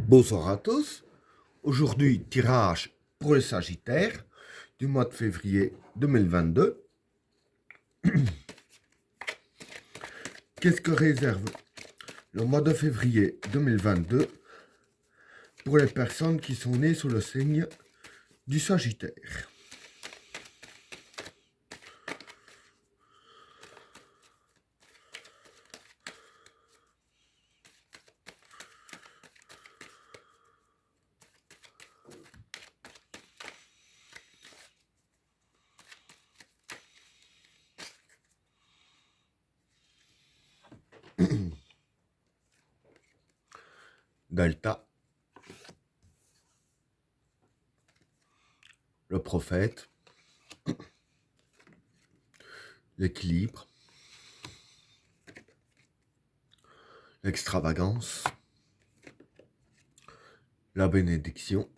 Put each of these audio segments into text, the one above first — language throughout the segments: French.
Bonsoir à tous. Aujourd'hui, tirage pour les Sagittaires du mois de février 2022. Qu'est-ce que réserve le mois de février 2022 pour les personnes qui sont nées sous le signe du Sagittaire? Delta, le prophète, l'équilibre, l'extravagance, la bénédiction,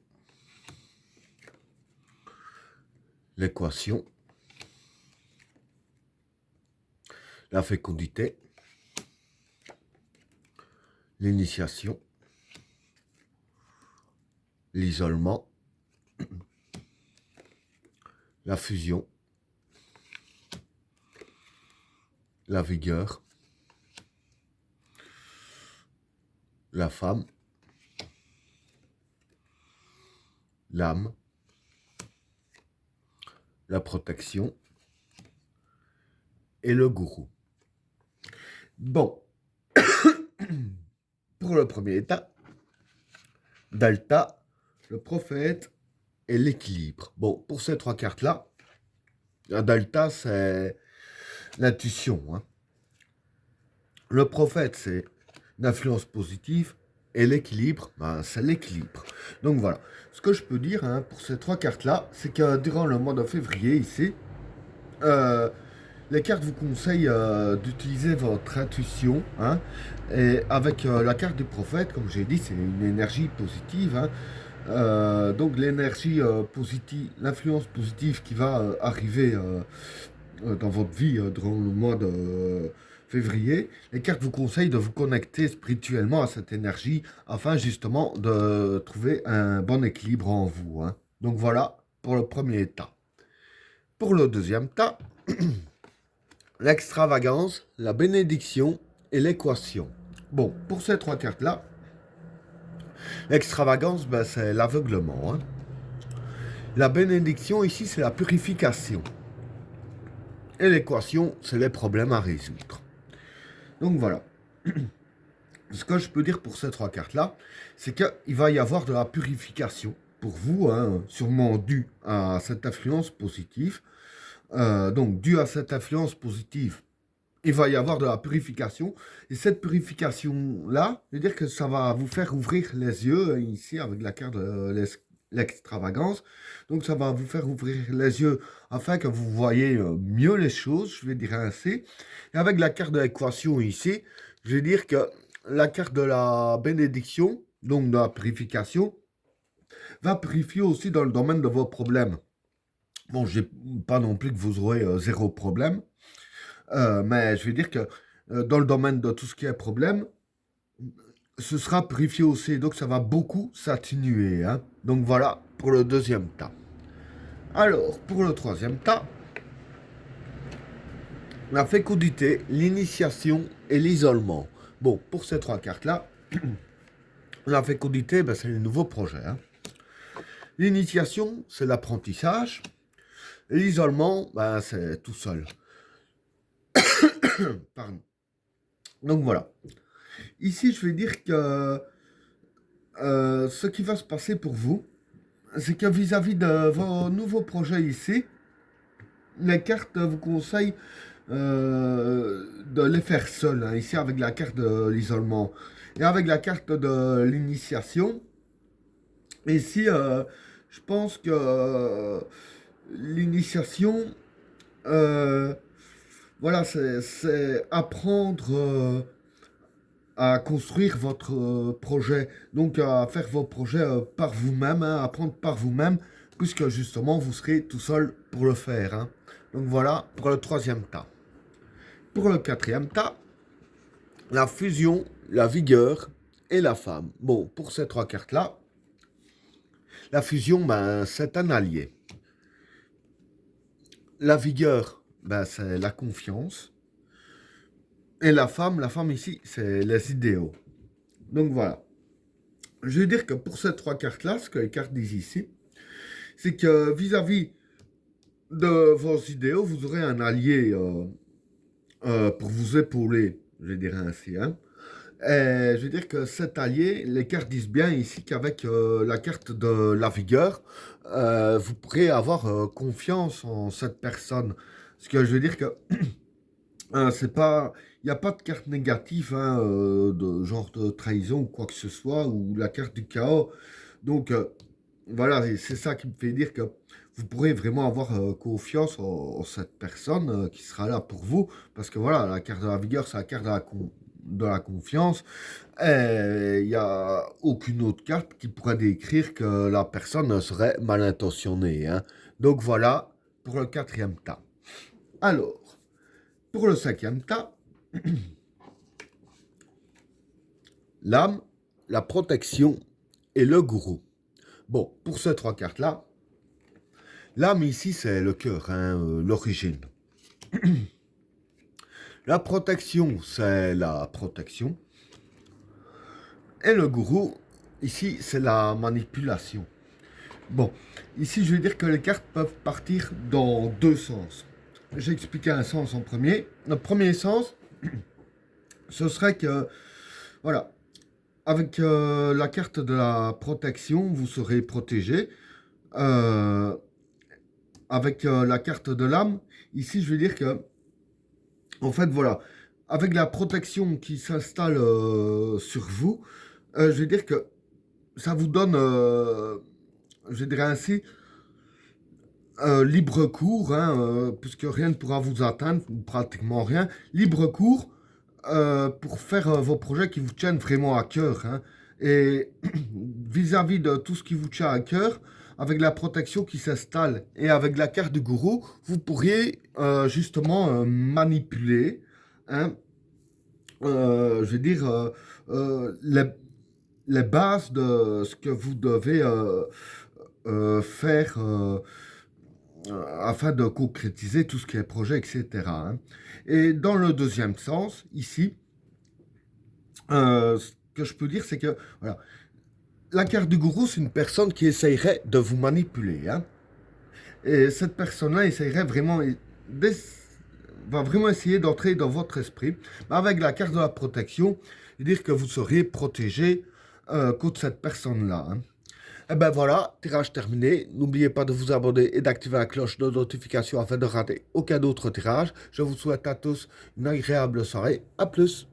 l'équation, la fécondité, l'initiation, l'isolement, la fusion, la vigueur, la femme, l'âme, la protection et le gourou. Bon, pour le premier état, Delta, le prophète et l'équilibre. Bon, pour ces trois cartes-là, la Delta, c'est l'intuition. Le prophète, c'est une influence positive. Et l'équilibre, c'est l'équilibre. Donc voilà. Ce que je peux dire pour ces trois cartes-là, c'est que durant le mois de février, ici, les cartes vous conseillent d'utiliser votre intuition. Et avec la carte du prophète, comme j'ai dit, c'est une énergie positive. Donc l'énergie positive, l'influence positive qui va arriver dans votre vie durant le mois de février, les cartes vous conseillent de vous connecter spirituellement à cette énergie afin justement de trouver un bon équilibre en vous. Donc voilà pour le premier état. Pour le deuxième état, l'extravagance, la bénédiction et l'équation. Bon, pour ces trois cartes-là, l'extravagance, c'est l'aveuglement. La bénédiction, ici, c'est la purification. Et l'équation, c'est les problèmes à résoudre. Donc voilà. Ce que je peux dire pour ces trois cartes-là, c'est qu'il va y avoir de la purification pour vous, sûrement dû à cette influence positive. Donc, dû à cette influence positive, il va y avoir de la purification. Et cette purification-là, je veux dire que ça va vous faire ouvrir les yeux, ici, avec la carte de l'extravagance. Donc, ça va vous faire ouvrir les yeux afin que vous voyez mieux les choses, je vais dire ainsi. Et avec la carte de l'équation ici, je vais dire que la carte de la bénédiction, donc de la purification, va purifier aussi dans le domaine de vos problèmes. Bon, je n'ai pas non plus que vous aurez zéro problème, mais je vais dire que dans le domaine de tout ce qui est problème, ce sera purifié aussi, donc ça va beaucoup s'atténuer. Donc voilà pour le deuxième tas. Alors, pour le troisième tas, la fécondité, l'initiation et l'isolement. Bon, pour ces trois cartes-là, la fécondité, c'est les nouveaux projets. L'initiation, c'est l'apprentissage. L'isolement, c'est tout seul. Pardon. Donc voilà. Ici, je vais dire que ce qui va se passer pour vous, c'est que vis-à-vis de vos nouveaux projets ici, les cartes vous conseillent de les faire seuls, ici avec la carte de l'isolement. Et avec la carte de l'initiation, ici, je pense que l'initiation, voilà, c'est apprendre à construire votre projet, donc à faire vos projets par vous-même, apprendre par vous-même, puisque justement vous serez tout seul pour le faire. Donc voilà pour le troisième tas. Pour le quatrième tas, la fusion, la vigueur et la femme. Bon, pour ces trois cartes-là, la fusion, ben, c'est un allié. La vigueur, ben, c'est la confiance. Et la femme ici, c'est les idéaux. Donc voilà. Je veux dire que pour ces trois cartes-là, ce que les cartes disent ici, c'est que vis-à-vis de vos idéaux, vous aurez un allié pour vous épauler, je dirais ainsi. Hein. Et je veux dire que cet allié, les cartes disent bien ici qu'avec la carte de la vigueur, vous pourrez avoir confiance en cette personne. Ce que je veux dire que c'est pas, il n'y a pas de carte négative, hein, de genre de trahison ou quoi que ce soit, ou la carte du chaos. Donc voilà, et c'est ça qui me fait dire que vous pourrez vraiment avoir confiance en cette personne qui sera là pour vous. Parce que voilà, la carte de la vigueur, c'est la carte de la confiance. Et il n'y a aucune autre carte qui pourrait décrire que la personne serait mal intentionnée. Hein. Donc voilà pour le quatrième tas. Alors, pour le cinquième tas, l'âme, la protection et le gourou. Bon, pour ces trois cartes-là, l'âme ici, c'est le cœur, hein, l'origine. La protection, c'est la protection. Et le gourou, ici, c'est la manipulation. Bon, ici, je vais dire que les cartes peuvent partir dans deux sens. J'ai expliqué un sens en premier. Le premier sens, ce serait que, voilà, avec la carte de la protection, vous serez protégé. Avec la carte de l'âme, ici, je veux dire que, en fait, voilà, avec la protection qui s'installe sur vous, je veux dire que ça vous donne, je dirais ainsi, libre cours, hein, puisque rien ne pourra vous atteindre, pratiquement rien, libre cours pour faire vos projets qui vous tiennent vraiment à cœur. Hein. Et vis-à-vis de tout ce qui vous tient à cœur, avec la protection qui s'installe et avec la carte du gourou, vous pourriez justement manipuler, hein, je veux dire, les bases de ce que vous devez faire afin de concrétiser tout ce qui est projet, etc. Hein. Et dans le deuxième sens, ici, ce que je peux dire, c'est que voilà, la carte du gourou, c'est une personne qui essayerait de vous manipuler. Hein. Et cette personne-là essayerait vraiment, va vraiment essayer d'entrer dans votre esprit. Mais avec la carte de la protection, dire que vous seriez protégé contre cette personne-là. Hein. Et ben voilà, tirage terminé. N'oubliez pas de vous abonner et d'activer la cloche de notification afin de rater aucun autre tirage. Je vous souhaite à tous une agréable soirée. À plus.